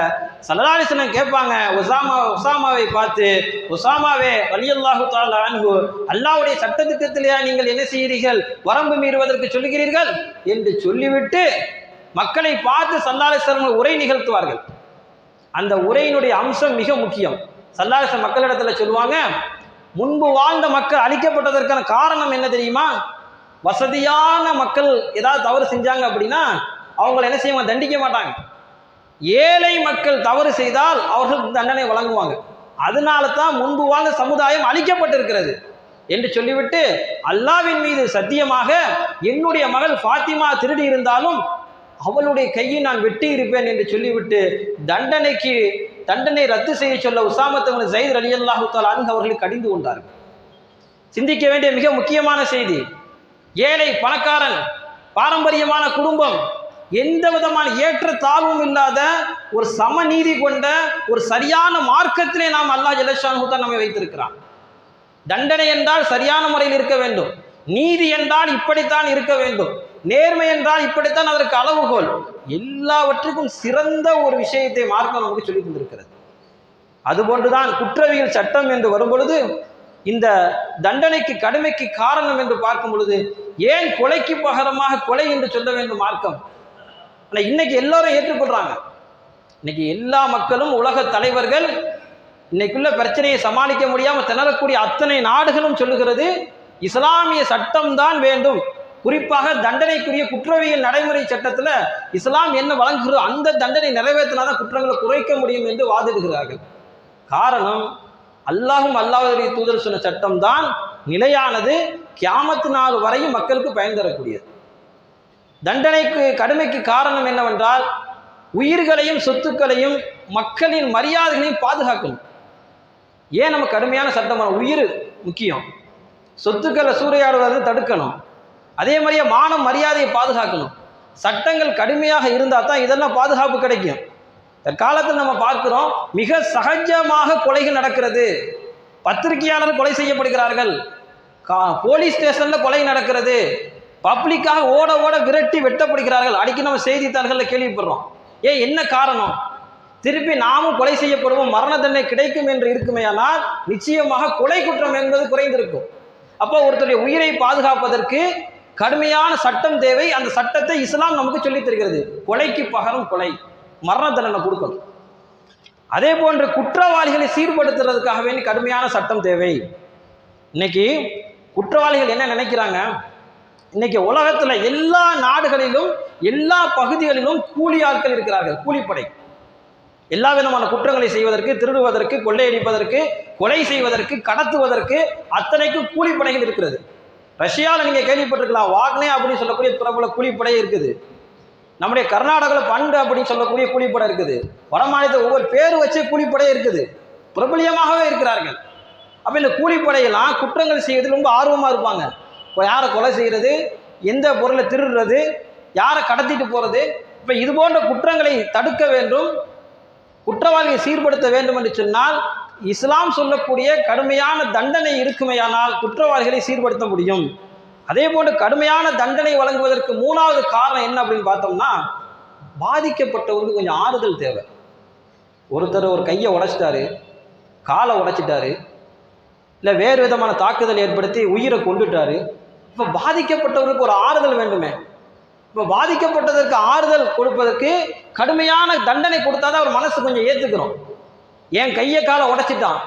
ஸல்லல்லாஹு அலைஹி வஸல்லம் கேட்பாங்க உஸாமாவை பார்த்து, உஸாமாவே ரலியல்லாஹு தஆலா அன்ஹு, அல்லாஹ்வுடைய சட்டத்திட்டத்திலேயா நீங்கள் என்ன செய்கிறீர்கள், வரம்பு மீறுவதற்கு சொல்லுகிறீர்கள் என்று சொல்லிவிட்டு மக்களை பார்த்து ஸல்லல்லாஹு அலைஹி வஸல்லம் உரை நிகழ்த்துவார்கள். அந்த உரையினுடைய அம்சம் மிக முக்கியம். ஸல்லல்லாஹு அலைஹி வஸல்லம் மக்களிடத்தில் சொல்லுவாங்க, முன்பு வாழ்ந்த மக்கள் அழிக்கப்பட்டதற்கான காரணம் என்ன தெரியுமா? வசதியான மக்கள் ஏதாவது தவறு செஞ்சாங்க அப்படின்னா அவங்களை என்ன செய்வாங்க, தண்டிக்க மாட்டாங்க. ஏழை மக்கள் தவறு செய்தால் அவர்களுக்கு தண்டனை வழங்குவாங்க. அதனால தான் முன்பு வாழ்ந்த சமுதாயம் அழிக்கப்பட்டிருக்கிறது என்று சொல்லிவிட்டு, அல்லாஹ்வின் மீது சத்தியமாக என்னுடைய மகள் ஃபாத்திமா திருடி இருந்தாலும் அவளுடைய கையை நான் வெட்டி இருப்பேன் என்று சொல்லிவிட்டு தண்டனை ரத்து செய்ய சொல்ல உஸாமத் இப்னு ஸைத் ரலியல்லாஹு தஆலா அன்ஹு அவர்கள் கடிந்து கொண்டார்கள். சிந்திக்க வேண்டிய மிக முக்கியமான செய்தி. ஏழை பணக்காரன், பாரம்பரியமான குடும்பம், எந்த விதமான ஏற்ற தாழ்வும் இல்லாத ஒரு சமநீதி கொண்ட ஒரு சரியான மார்க்கத்திலே நாம் அல்லாஹ் ஜல்ல ஷானுஹு தான் நம்மை வைத்திருக்கிறான். தண்டனை என்றால் சரியான முறையில் இருக்க வேண்டும், நீதி என்றால் இப்படித்தான் இருக்க வேண்டும், நேர்மை என்றால் இப்படித்தான் அதற்கு அளவுகோல். எல்லாவற்றுக்கும் சிறந்த ஒரு விஷயத்தை மார்க்கம் நமக்கு சொல்லி தந்திருக்கிறது. அதுபோன்றுதான் குற்றவியல் சட்டம் என்று வரும் பொழுது இந்த தண்டனைக்கு கடுமைக்கு காரணம் என்று பார்க்கும் பொழுது ஏன் கொலைக்கு பகரமாக கொலை என்று சொல்ல வேண்டும் மார்க்கம்? ஆனால் இன்னைக்கு எல்லாரும் ஏற்றுக்கொள்றாங்க. இன்னைக்கு எல்லா மக்களும், உலக தலைவர்கள், இன்னைக்குள்ள பிரச்சனையை சமாளிக்க முடியாமல் திணறக்கூடிய அத்தனை நாடுகளும் சொல்லுகிறது இஸ்லாமிய சட்டம் தான் வேண்டும். குறிப்பாக தண்டனைக்குரிய குற்றவியல் நடைமுறை சட்டத்தில் இஸ்லாம் என்ன வழங்குகிறதோ அந்த தண்டனை நிறைவேற்றினாதான் குற்றங்களை குறைக்க முடியும் என்று வாதிடுகிறார்கள். காரணம், அல்லாஹும் அல்லாஹ்வுடைய தூதர் சொன்ன சட்டம் தான் நிலையானது, கியாமத்து நாள் வரையும் மக்களுக்கு பயன் தரக்கூடியது. தண்டனைக்கு கடுமைக்கு காரணம் என்னவென்றால் உயிர்களையும் சொத்துக்களையும் மக்களின் மரியாதைகளையும் பாதுகாக்கணும். ஏன் நம்ம கடுமையான சட்டம்? உயிர் முக்கியம், சொத்துக்களை சூறையாடுவதை தடுக்கணும், அதே மாதிரியே மானம் மரியாதையை பாதுகாக்கணும். சட்டங்கள் கடுமையாக இருந்தால் தான் இதெல்லாம் பாதுகாப்பு கிடைக்கும். தற்காலத்தில் நம்ம பார்க்கிறோம், மிக சகஜமாக கொலைகள் நடக்கிறது. பத்திரிகையாளர் கொலை செய்யப்படுகிறார்கள், போலீஸ் ஸ்டேஷன்ல கொலை நடக்கிறது, பப்ளிக்காக ஓட ஓட விரட்டி வெட்டப்படுகிறார்கள். அடிக்கடி நம்ம செய்தித்தாள்களில் கேள்விப்படுறோம். என்ன காரணம்? திருப்பி நாமும் கொலை செய்யப்படுவோம், மரண தண்டனை கிடைக்கும் என்று இருக்குமேயானால் நிச்சயமாக கொலை குற்றம் என்பது குறைந்திருக்கும். அப்போ ஒருத்தருடைய உயிரை பாதுகாப்பதற்கு கடுமையான சட்டம் தேவை. அந்த சட்டத்தை இஸ்லாம் நமக்கு சொல்லித் தருகிறது. கொலைக்கு பகரம் கொலை, மரண தண்டனை கொடுக்கணும். அதே போன்று குற்றவாளிகளை சீர்படுத்துறதுக்காக வேண்டி கடுமையான சட்டம் தேவை. இன்னைக்கு குற்றவாளிகள் என்ன நினைக்கிறாங்க, இன்னைக்கு உலகத்துல எல்லா நாடுகளிலும் எல்லா பகுதிகளிலும் கூலி ஆட்கள் இருக்கிறார்கள், கூலிப்படை. எல்லா விதமான குற்றங்களை செய்வதற்கு, திருடுவதற்கு, கொள்ளையடிப்பதற்கு, கொலை செய்வதற்கு, கடத்துவதற்கு அத்தனைக்கும் கூலிப்படைகள் இருக்கிறது. ரஷ்யாவில் நீங்க கேள்விப்பட்டிருக்கலாம், வாக்னே அப்படின்னு சொல்லக்கூடிய பிரபல கூலிப்படை இருக்குது. நம்முடைய கர்நாடகாவில் பண்டு அப்படின்னு சொல்லக்கூடிய கூலிப்படை இருக்குது. வட மாநிலத்தில் ஒவ்வொரு பேர் வச்சே கூலிப்படை இருக்குது, பிரபலியமாகவே இருக்கிறார்கள். அப்ப இந்த கூலிப்படையெல்லாம் குற்றங்கள் செய்வதில் ரொம்ப ஆர்வமா இருப்பாங்க. யாரை கொலை செய்யறது, எந்த பொருளை திருடுறது, யாரை கடத்திட்டு போறது. இப்ப இது போன்ற குற்றங்களை தடுக்க வேண்டும், குற்றவாளியை சீர்படுத்த வேண்டும் என்று சொன்னால் இஸ்லாம் சொல்லக்கூடிய கடுமையான தண்டனை இருக்குமையானால் குற்றவாளிகளை சீர்படுத்த முடியும். அதே போன்று கடுமையான தண்டனை வழங்குவதற்கு மூணாவது காரணம் என்ன அப்படின்னு பார்த்தோம்னா, பாதிக்கப்பட்டவருக்கு கொஞ்சம் ஆறுதல் தேவை. ஒருத்தர் ஒரு கையை உடைச்சிட்டாரு, காலை உடைச்சிட்டாரு, இல்லை வேறு விதமான தாக்குதல் ஏற்படுத்தி உயிரை கொண்டுட்டாரு. இப்போ பாதிக்கப்பட்டவருக்கு ஒரு ஆறுதல் வேண்டுமே. இப்போ பாதிக்கப்பட்டதற்கு ஆறுதல் கொடுப்பதற்கு கடுமையான தண்டனை கொடுத்தாதான் அவர் மனசு கொஞ்சம் ஏற்றுக்கிறோம். என் கையை காலை உடைச்சிட்டான்,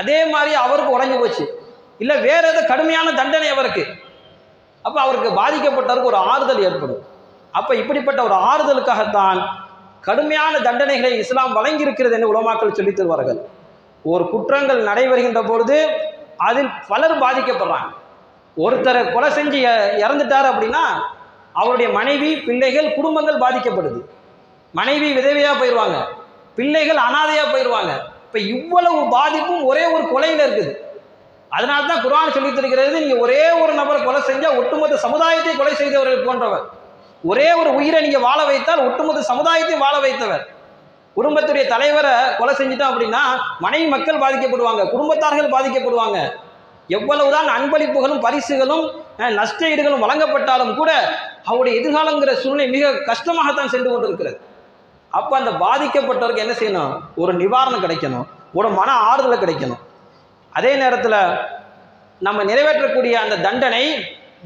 அதே மாதிரி அவருக்கு உடைஞ்சு போச்சு, இல்லை வேற ஏதோ கடுமையான தண்டனை அவருக்கு, அப்போ அவருக்கு பாதிக்கப்பட்டவருக்கு ஒரு ஆறுதல் ஏற்படும். அப்போ இப்படிப்பட்ட ஒரு ஆறுதலுக்காகத்தான் கடுமையான தண்டனைகளை இஸ்லாம் வழங்கி இருக்கிறது என்று உலமாக்கள் சொல்லித் தருவார்கள். ஒரு குற்றங்கள் நடைபெறுகின்ற பொழுது அதில் பலர் பாதிக்கப்படுறாங்க. ஒருத்தரை கொலை செஞ்சு இறந்துட்டார் அப்படின்னா அவருடைய மனைவி, பிள்ளைகள், குடும்பங்கள் பாதிக்கப்படுது. மனைவி விதவையா போயிடுவாங்க, பிள்ளைகள் அனாதையா போயிடுவாங்க. இப்ப இவ்வளவு பாதிப்பும் ஒரே ஒரு கொலையில இருக்குது. அதனால தான் குர்ஆன் சொல்லி தருகிறது, நீங்க ஒரே ஒரு நபரை கொலை செஞ்சா ஒட்டுமொத்த சமுதாயத்தை கொலை செய்தவர்கள் போன்றவர். ஒரே ஒரு உயிரை நீங்க வாழ வைத்தால் ஒட்டுமொத்த சமுதாயத்தை வாழ வைத்தவர். குடும்பத்துடைய தலைவரை கொலை செஞ்சிட்டோம் அப்படின்னா மனைவி மக்கள் பாதிக்கப்படுவாங்க, குடும்பத்தார்கள் பாதிக்கப்படுவாங்க. எவ்வளவுதான் அன்பளிப்புகளும் பரிசுகளும் நஷ்ட ஈடுகளும் வழங்கப்பட்டாலும் கூட அவருடைய எதிர்காலங்கிற சூழ்நிலை மிக கஷ்டமாகத்தான் சென்று கொண்டிருக்கிறது. அப்ப அந்த பாதிக்கப்பட்டவருக்கு என்ன செய்யணும், ஒரு நிவாரணம் கிடைக்கணும், ஒரு மன ஆறுதல் கிடைக்கணும். அதே நேரத்தில் நம்ம நிறைவேற்றக்கூடிய அந்த தண்டனை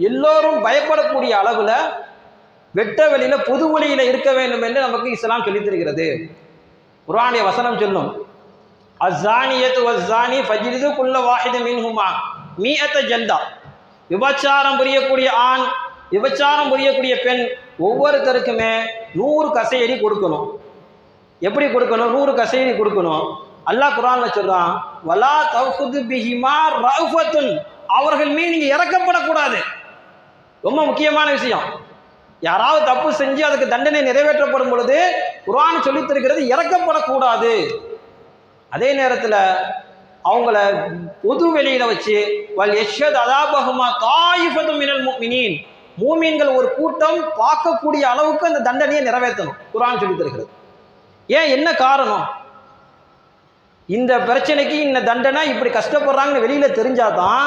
எல்லோரும் பயப்படக்கூடிய அளவுல வெட்ட வெளியில பொது வழியில இருக்க வேண்டும் என்று நமக்கு இஸ்லாம் சொல்லித் தருகிறது. குர்ஆனுடைய வசனம் சொல்லும், அஸ்ஸானியத்து வஸ்ஸானி ஃபஜ்லிது குல்ல வாஹித மின்ஹுமா மீஅத ஜல்தா. விபச்சாரம் புரியக்கூடிய ஆண், விபச்சாரம் புரியக்கூடிய பெண் ஒவ்வொருத்தருக்குமே 100 கசையடி கொடுக்கணும். எப்படி கொடுக்கணும்? 100 கசையடி கொடுக்கணும். அல்லாஹ் குர்ஆன்ல சொல்றான், வலா தஃகுது பிஹிமா ரஃபத்துன், அவர்கள் மீது நீங்க இறக்கப்படக்கூடாது. ரொம்ப முக்கியமான விஷயம். யாராவது தப்பு செஞ்சு அதுக்கு தண்டனை நிறைவேற்றப்படும் பொழுது குர்ஆன் சொல்லித் தருகிறது இறக்கப்படக்கூடாது. அதே நேரத்தில் அவங்கள பொது வெளியில வச்சு வல் யஷ்ஹது அஸாபஹுமா தாயிஃபத்தும் மினல் முஃமினீன், மூமின்கள் ஒரு கூட்டம் பார்க்கக்கூடிய அளவுக்கு அந்த தண்டனையை நிறைவேற்றணும் குர்ஆன் சொல்லித் தருகிறது. ஏன், என்ன காரணம்? இந்த பிரச்சனைக்கு இந்த தண்டனை இப்படி கஷ்டப்படுறாங்கன்னு வெளியில தெரிஞ்சாதான்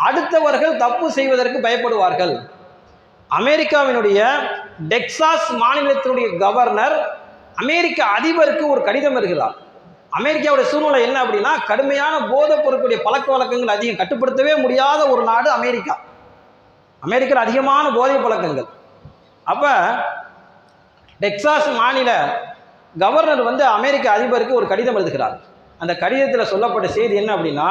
அடுத்தவர்கள் தப்பு செய்வதற்கு பயப்படுவார்கள். அமெரிக்காவினுடைய டெக்சாஸ் மாநிலத்தினுடைய கவர்னர் அமெரிக்க அதிபருக்கு ஒரு கடிதம் எழுதுகிறார். அமெரிக்காவுடைய சூழ்நிலை என்ன அப்படின்னா, கடுமையான போதைப் பொருட்களுடைய பழக்க வழக்கங்கள் அதிகம், கட்டுப்படுத்தவே முடியாத ஒரு நாடு அமெரிக்கா. அமெரிக்காவில் அதிகமான போதை பழக்கங்கள். அப்ப டெக்சாஸ் மாநில கவர்னர் அமெரிக்க அதிபருக்கு ஒரு கடிதம் எழுதுகிறார். அந்த கடிதத்தில் சொல்லப்பட்ட செய்தி என்ன அப்படின்னா,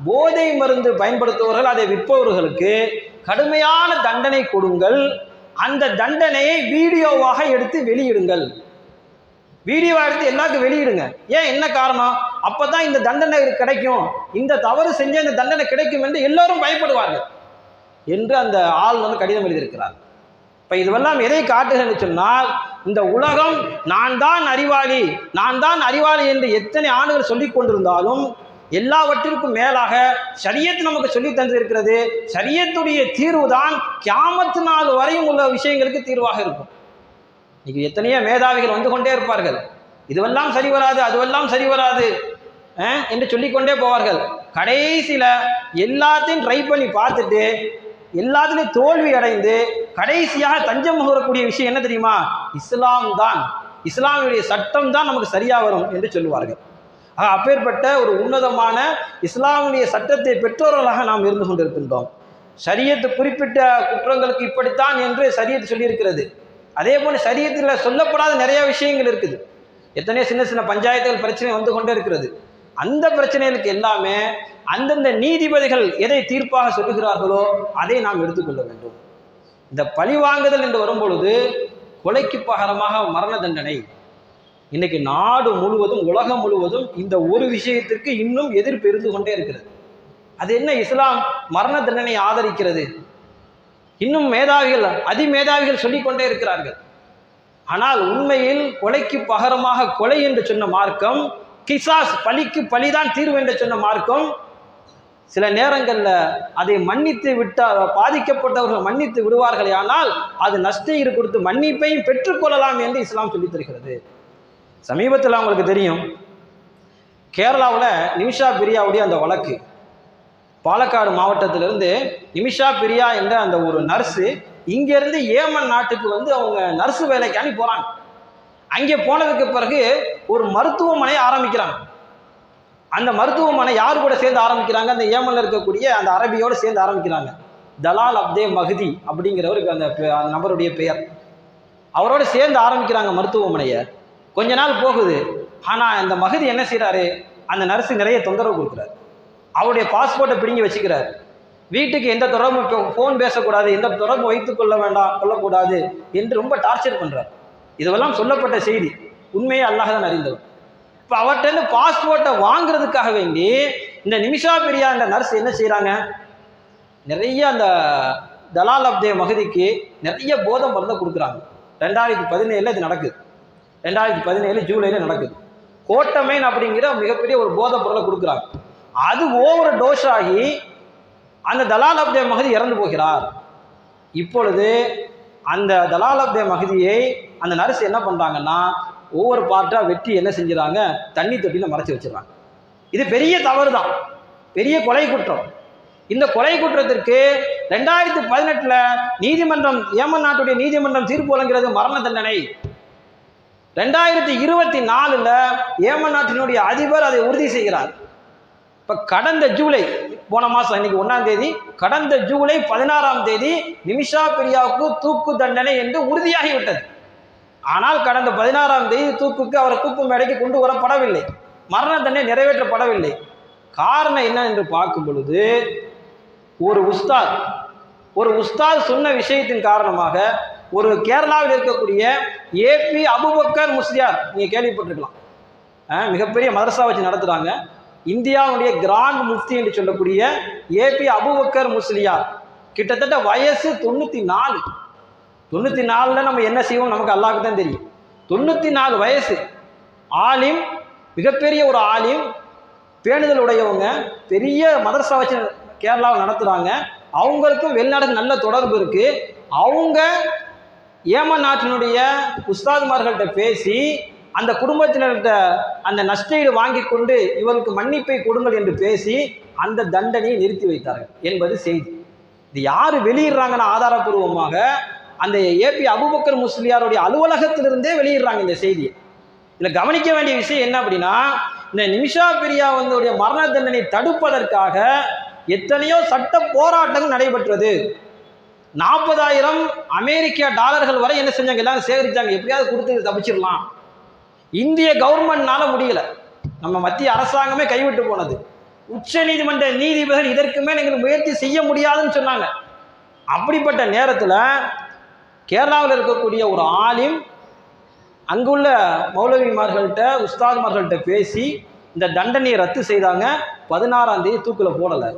போதை மருந்து பயன்படுத்துபவர்கள், அதை விற்பவர்களுக்கு கடுமையான தண்டனை கொடுங்கள், அந்த தண்டனையை வீடியோவாக எடுத்து வெளியிடுங்கள். வீடியோவாக எடுத்து எல்லாருக்கும் வெளியிடுங்க. ஏன், என்ன காரணம்? அப்பதான் இந்த தண்டனை கிடைக்கும், இந்த தவறு செஞ்ச இந்த தண்டனை கிடைக்கும் என்று எல்லோரும் பயப்படுவார்கள் என்று அந்த ஆள் கடிதம் எழுதியிருக்கிறார். இப்ப இதுவெல்லாம் எதை காட்டுகிறது சொன்னால், இந்த உலகம் நான் தான் அறிவாளி, நான் தான் அறிவாளி என்று எத்தனை ஆண்டுகள் சொல்லிக் கொண்டிருந்தாலும் எல்லாவற்றிற்கும் மேலாக ஷரியத் நமக்கு சொல்லி தந்திருக்கிறது. ஷரியத்துடைய தீர்வு தான் கியாமத்து நாள் வரையும் உள்ள விஷயங்களுக்கு தீர்வாக இருக்கும். இன்னைக்கு எத்தனையோ மேதாவிகள் வந்து கொண்டே இருப்பார்கள், இதுவெல்லாம் சரி வராது, அதுவெல்லாம் சரி வராது என்று சொல்லிக்கொண்டே போவார்கள். கடைசியில எல்லாத்தையும் ட்ரை பண்ணி பார்த்துட்டு எல்லாத்துலேயும் தோல்வி அடைந்து கடைசியாக தஞ்சம் கூறக்கூடிய விஷயம் என்ன தெரியுமா? இஸ்லாம் தான், இஸ்லாமுடைய சட்டம் தான் நமக்கு சரியா வரும் என்று சொல்லுவார்கள். அப்பேற்பட்ட ஒரு உன்னதமான இஸ்லாமுடைய சட்டத்தை பெற்றோர்களாக நாம் இருந்து கொண்டிருக்கின்றோம். ஷரியத்து குறிப்பிட்ட குற்றங்களுக்கு இப்படித்தான் என்று ஷரியத்து சொல்லியிருக்கிறது. அதே போல ஷரியத்தில் சொல்லப்படாத நிறைய விஷயங்கள் இருக்குது. எத்தனையோ சின்ன சின்ன பஞ்சாயத்துகள் பிரச்சனை வந்து கொண்டே இருக்கிறது. அந்த பிரச்சனைகளுக்கு எல்லாமே அந்தந்த நீதிபதிகள் எதை தீர்ப்பாக சொல்லுகிறார்களோ அதை நாம் எடுத்துக்கொள்ள வேண்டும். இந்த பழிவாங்குதல் என்று வரும்பொழுது கொலைக்கு பகரமாக மரண தண்டனை. இன்னைக்கு நாடு முழுவதும் உலகம் முழுவதும் இந்த ஒரு விஷயத்திற்கு இன்னும் எதிர்ப்பு இருந்து கொண்டே இருக்கிறது. அது என்ன? இஸ்லாம் மரண தண்டனை ஆதரிக்கிறது. இன்னும் மேதாவிகள் அதிமேதாவிகள் சொல்லிக்கொண்டே இருக்கிறார்கள். ஆனால் உண்மையில் கொலைக்கு பகரமாக கொலை என்று சொன்ன மார்க்கம், கிசாஸ் பழிக்கு பழிதான் தீர்வு என்று சொன்ன மார்க்கம், சில நேரங்களில் அதை மன்னித்து விட்டால் பாதிக்கப்பட்டவர்கள் மன்னித்து விடுவார்களே, ஆனால் அது நஷ்டஈடு கொடுத்து மன்னிப்பையும் பெற்றுக்கொள்ளலாம் என்று இஸ்லாம் சொல்லித் தருகிறது. சமீபத்தில் அவங்களுக்கு தெரியும், கேரளாவில் நிமிஷா பிரியாவுடைய அந்த வழக்கு, பாலக்காடு மாவட்டத்திலிருந்து நிமிஷா பிரியா என்ற அந்த ஒரு நர்ஸு இங்கேருந்து ஏமன் நாட்டுக்கு வந்து அவங்க நர்ஸு வேலைக்காண்டி போகிறாங்க. அங்கே போனதுக்கு பிறகு ஒரு மருத்துவமனையை ஆரம்பிக்கிறாங்க. அந்த மருத்துவமனை யார் கூட சேர்ந்து ஆரம்பிக்கிறாங்க? அந்த ஏமனில் இருக்கக்கூடிய அந்த அரபியோடு சேர்ந்து ஆரம்பிக்கிறாங்க. தலால் அப்தே மஹதி அப்படிங்கிறவருக்கு அந்த நபருடைய பெயர். அவரோடு சேர்ந்து ஆரம்பிக்கிறாங்க மருத்துவமனையை. கொஞ்ச நாள் போகுது. ஆனால் அந்த மஹதி என்ன செய்கிறாரு? அந்த நர்ஸு நிறைய தொந்தரவு கொடுக்குறாரு. அவருடைய பாஸ்போர்ட்டை பிடுங்கி வச்சுக்கிறார். வீட்டுக்கு எந்த தொடர்பும், ஃபோன் பேசக்கூடாது, எந்த தொடர்பும் வைத்துக் கொள்ளக்கூடாது என்று ரொம்ப டார்ச்சர் பண்ணுறார். இதுவெல்லாம் சொல்லப்பட்ட செய்தி, உண்மையை அல்லாஹ் தான் அறிந்தவர். இப்போ அவர்கிட்ட பாஸ்போர்ட்டை வாங்குறதுக்காக வேண்டி இந்த நிமிஷா பிரியா என்ற நர்ஸ் என்ன செய்கிறாங்க? நிறைய அந்த தலால் அப்தே மஹதிக்கு நிறைய போதை மருந்தை கொடுக்குறாங்க. 2017 இது நடக்குது. 2017 ஜூலையில் நடக்குது. கோட்டமைன் அப்படிங்கிற மிகப்பெரிய ஒரு போதை பொருளை கொடுக்குறாங்க. அது ஓவர் டோஸ் ஆகி அந்த தலால் அப்தே மஹதி இறந்து போகிறார். இப்பொழுது அந்த தலால் அப்தே மஹதியை அந்த நர்ஸ் என்ன பண்ணுறாங்கன்னா, ஒவ்வொரு பார்ட்டாக வெட்டி என்ன செஞ்சுறாங்க? தண்ணி தொட்டியில் மறைச்சி வச்சிடறாங்க. இது பெரிய தவறு தான், பெரிய கொலை குற்றம். இந்த கொலை குற்றத்திற்கு 2018 நீதிமன்றம், ஏமன் நாட்டுடைய நீதிமன்றம் தீர்ப்பு வழங்குகிறது மரண தண்டனை. 2024 ஏமன் நாட்டினுடைய அதிபர் அதை உறுதி செய்கிறார். இப்போ கடந்த ஜூலை, போன மாதம், இன்னைக்கு 1ஆம் தேதி, கடந்த ஜூலை 16ஆம் தேதி நிமிஷா பிரியாவுக்கு தூக்கு தண்டனை என்று உறுதியாகிவிட்டது. ஆனால் கடந்த 16ஆம் தேதி தூக்குக்கு அவரை தூக்கு மேடைக்கு கொண்டு வரப்படவில்லை, மரண தண்டனை நிறைவேற்றப்படவில்லை. காரணம் என்ன என்று பார்க்கும் பொழுது, ஒரு உஸ்தாத் சொன்ன விஷயத்தின் காரணமாக ஒரு கேரளாவில் இருக்கக்கூடிய ஏபி அபுபக்கர் முஸ்லியார், நீங்கள் கேள்விப்பட்டிருக்கலாம், மிகப்பெரிய மதரசா வச்சு நடத்துகிறாங்க. இந்தியாவுடைய கிராண்ட் முஃப்தி என்று சொல்லக்கூடிய ஏபி அபுபக்கர் முஸ்லியார், கிட்டத்தட்ட வயசு 94. 94 நம்ம என்ன செய்வோம் நமக்கு அல்லாஹ்வுக்கு தான் தெரியும். 94 வயசு, ஆலிம், மிகப்பெரிய ஒரு ஆலிம், பேணுதல் உடையவங்க, பெரிய மதரசா வச்சு கேரளாவில் நடத்துகிறாங்க. அவங்களுக்கும் வெளிநாடுக்கு நல்ல தொடர்பு இருக்குது. அவங்க ஏமன் நாட்டினுடைய உஸ்தாதுமார்கள்ட்ட பேசி அந்த குடும்பத்தினர்கிட்ட அந்த நஷ்டஈடு வாங்கி கொண்டு இவருக்கு மன்னிப்பை கொடுங்கள் என்று பேசி அந்த தண்டனையை நிறுத்தி வைத்தார்கள் என்பது செய்தி. இது யார் வெளியிடுறாங்கன்னா ஆதாரபூர்வமாக அந்த ஏபி அபுபக்கர் முஸ்லியாருடைய அலுவலகத்திலிருந்தே வெளியிடுறாங்க இந்த செய்தியை. இதில் கவனிக்க வேண்டிய விஷயம் என்ன அப்படின்னா, இந்த நிமிஷா பிரியா வந்து மரண தண்டனை தடுப்பதற்காக எத்தனையோ சட்ட போராட்டங்கள் நடைபெற்றது. 40,000 அமெரிக்க டாலர்கள் வரை என்ன செஞ்சாங்க? எல்லாரும் சேகரித்தாங்க, எப்படியாவது கொடுத்து தப்பிச்சிடலாம். இந்திய கவர்மெண்ட்னால முடியல, நம்ம மத்திய அரசாங்கமே கைவிட்டு போனது. உச்ச நீதிமன்ற நீதிபதிகள் இதற்கு மேல் எங்களுக்கு முயற்சி செய்ய முடியாதுன்னு சொன்னாங்க. அப்படிப்பட்ட நேரத்தில் கேரளாவில் இருக்கக்கூடிய ஒரு ஆலிம் அங்குள்ள மௌலவிமார்கள்ட்ட, உஸ்தாதுமார்கள்ட்ட பேசி இந்த தண்டனையை ரத்து செய்தாங்க. 16ஆம் தேதி தூக்கில் போடலை.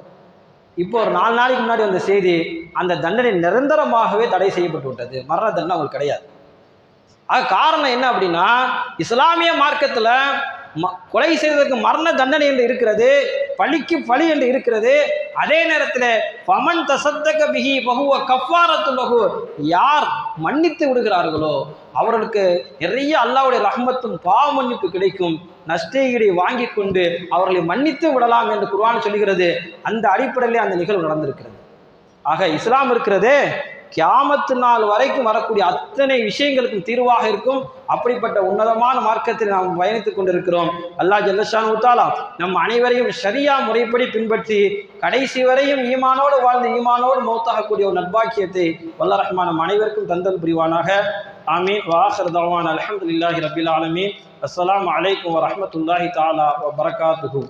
இப்போ ஒரு 4 நாளைக்கு முன்னாடி வந்த செய்தி, அந்த தண்டனை நிரந்தரமாகவே தடை செய்யப்பட்டு விட்டது, மரண தண்டனை அவங்களுக்கு கிடையாது. காரணம் என்ன அப்படின்னா, இஸ்லாமிய மார்க்கத்தில் கொலை செய்வதற்கு மரண தண்டனை என்று இருக்கிறது, பழிக்கு பழி என்று இருக்கிறது. அதே நேரத்தில் ஃபமன் தசத்தக பிஹி பஹுவ கஃபாரத்து லஹு, யார் மன்னித்து விடுகிறார்களோ அவர்களுக்கு நிறைய அல்லாஹ்வுடைய ரஹ்மத்தும் பாவ மன்னிப்பு கிடைக்கும், நஷ்டஈடை வாங்கி கொண்டு அவர்களை மன்னித்து விடலாம் என்று குர்ஆன் சொல்கிறது. அந்த அடிப்படையிலே அந்த நிகழ்வு நடந்திருக்கிறது. ஆக இஸ்லாம் இருக்கிறதே கியாமத்து நாள் வரைக்கும் வரக்கூடிய அத்தனை விஷயங்களுக்கும் தீர்வாக இருக்கும். அப்படிப்பட்ட உன்னதமான மார்க்கத்தில் நாம் பயணித்துக் கொண்டிருக்கிறோம். அல்லாஹ் ஜல்லஷானு தஆலா நம் அனைவரையும் ஷரியா முறைப்படி பின்பற்றி கடைசி வரையும் ஈமானோடு வாழ்ந்து ஈமானோடு மௌத்தாகக்கூடிய ஒரு நற்பாக்கியத்தை வல்ல ரஹ்மான் நம் அனைவருக்கும் தந்தல் புரிவானாக. ஆமீன். வாஹிர் தஅவானா அல்ஹம்துலில்லாஹி ரப்பில் ஆலமீன். அஸ்ஸலாமு அலைக்கும் வரஹ்மத்துல்லாஹி தஆலா வபரகாத்துஹு.